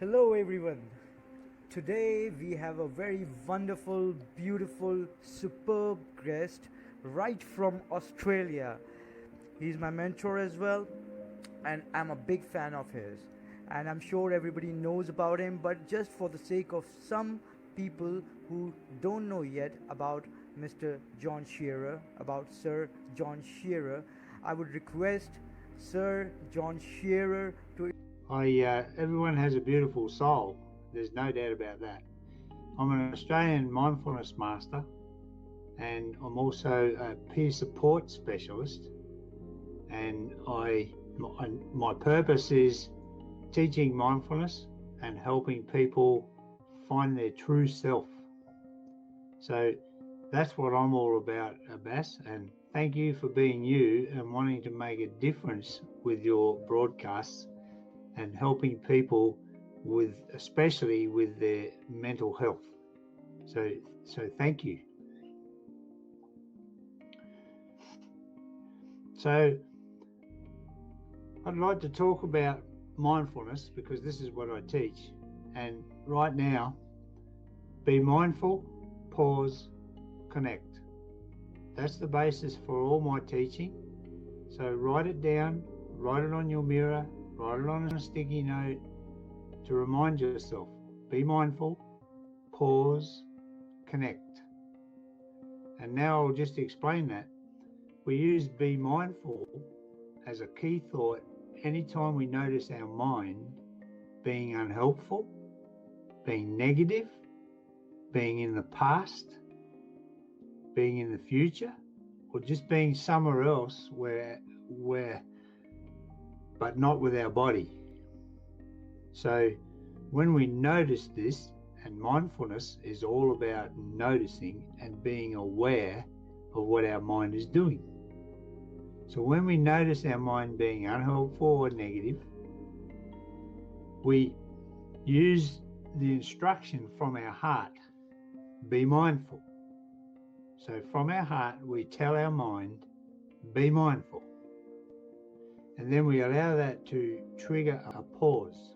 Hello everyone. Today we have a very wonderful, beautiful, superb guest right from Australia. He's my mentor as well, and I'm a big fan of his. And I'm sure everybody knows about him, but just for the sake of some people who don't know yet about Mr. John Shearer, about Sir John Shearer, I would request Sir John Shearer to. Everyone has a beautiful soul. There's no doubt about that. I'm an Australian mindfulness master, and I'm also a peer support specialist. And my purpose is teaching mindfulness and helping people find their true self. So that's what I'm all about, Abbas. And thank you for being you and wanting to make a difference with your broadcasts and helping people especially with their mental health. So thank you. So I'd like to talk about mindfulness because this is what I teach. And right now, be mindful, pause, connect. That's the basis for all my teaching. So write it down, write it on your mirror, write it on a sticky note to remind yourself. Be mindful, pause, connect. And now I'll just explain that. We use be mindful as a key thought anytime we notice our mind being unhelpful, being negative, being in the past, being in the future, or just being somewhere else but not with our body. So when we notice this, and mindfulness is all about noticing and being aware of what our mind is doing. So when we notice our mind being unhelpful or negative, we use the instruction from our heart, be mindful. So from our heart, we tell our mind, be mindful. And then we allow that to trigger a pause.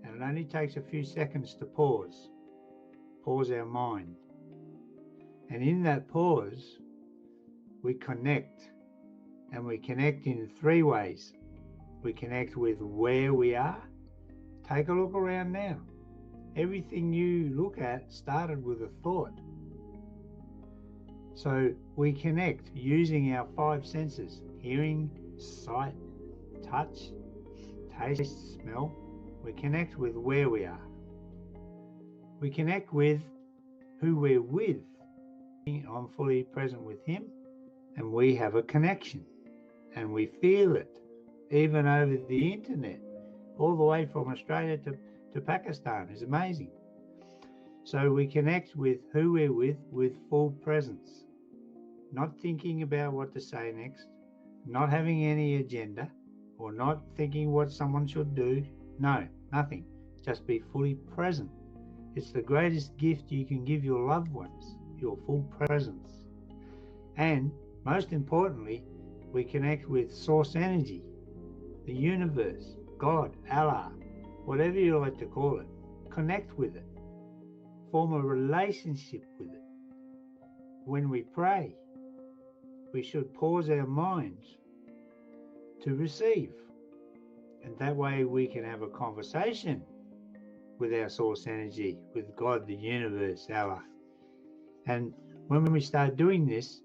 And it only takes a few seconds to pause our mind. And in that pause, we connect. And we connect in three ways. We connect with where we are. Take a look around now. Everything you look at started with a thought. So we connect using our five senses: hearing, sight, touch, taste, smell. We connect with where we are. We connect with who we're with. I'm fully present with him, and we have a connection, and we feel it, even over the internet, all the way from Australia to Pakistan. Is amazing. So we connect with who we're with full presence, not thinking about what to say next, not having any agenda, or not thinking what someone should do. No, nothing. Just be fully present. It's the greatest gift you can give your loved ones, your full presence. And most importantly, we connect with source energy, the universe, God, Allah, whatever you like to call it. Connect with it. Form a relationship with it. When we pray, we should pause our minds to receive. And that way we can have a conversation with our source energy, with God, the universe, Allah. And when we start doing this,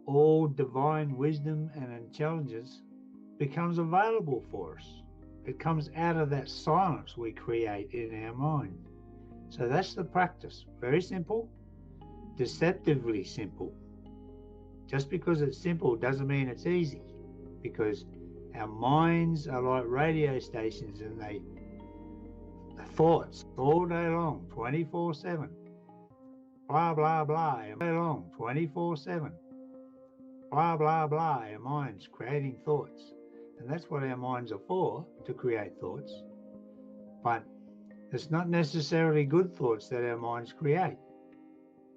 all divine wisdom and intelligence becomes available for us. It comes out of that silence we create in our mind. So that's the practice. Very simple, deceptively simple. Just because it's simple doesn't mean it's easy, because our minds are like radio stations, and the thoughts all day long, 24/7. Blah, blah, blah, all day long, 24/7. Blah, blah, blah, our minds creating thoughts. And that's what our minds are for, to create thoughts. But it's not necessarily good thoughts that our minds create.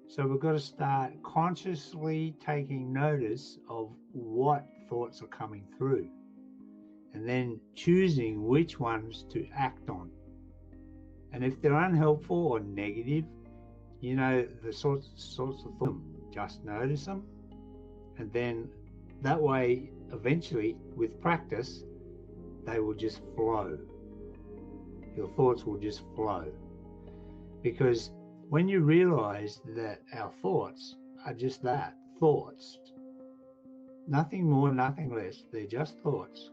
So we've got to start consciously taking notice of what thoughts are coming through, and then choosing which ones to act on. And if they're unhelpful or negative, you know, the sorts of thoughts, just notice them. And then that way, eventually, with practice, they will just flow. Your thoughts will just flow. Because when you realize that our thoughts are just that, thoughts, nothing more, nothing less, they're just thoughts,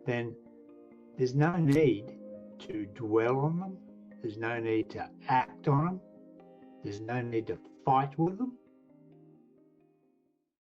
then there's no need to dwell on them. There's no need to act on them. There's no need to fight with them.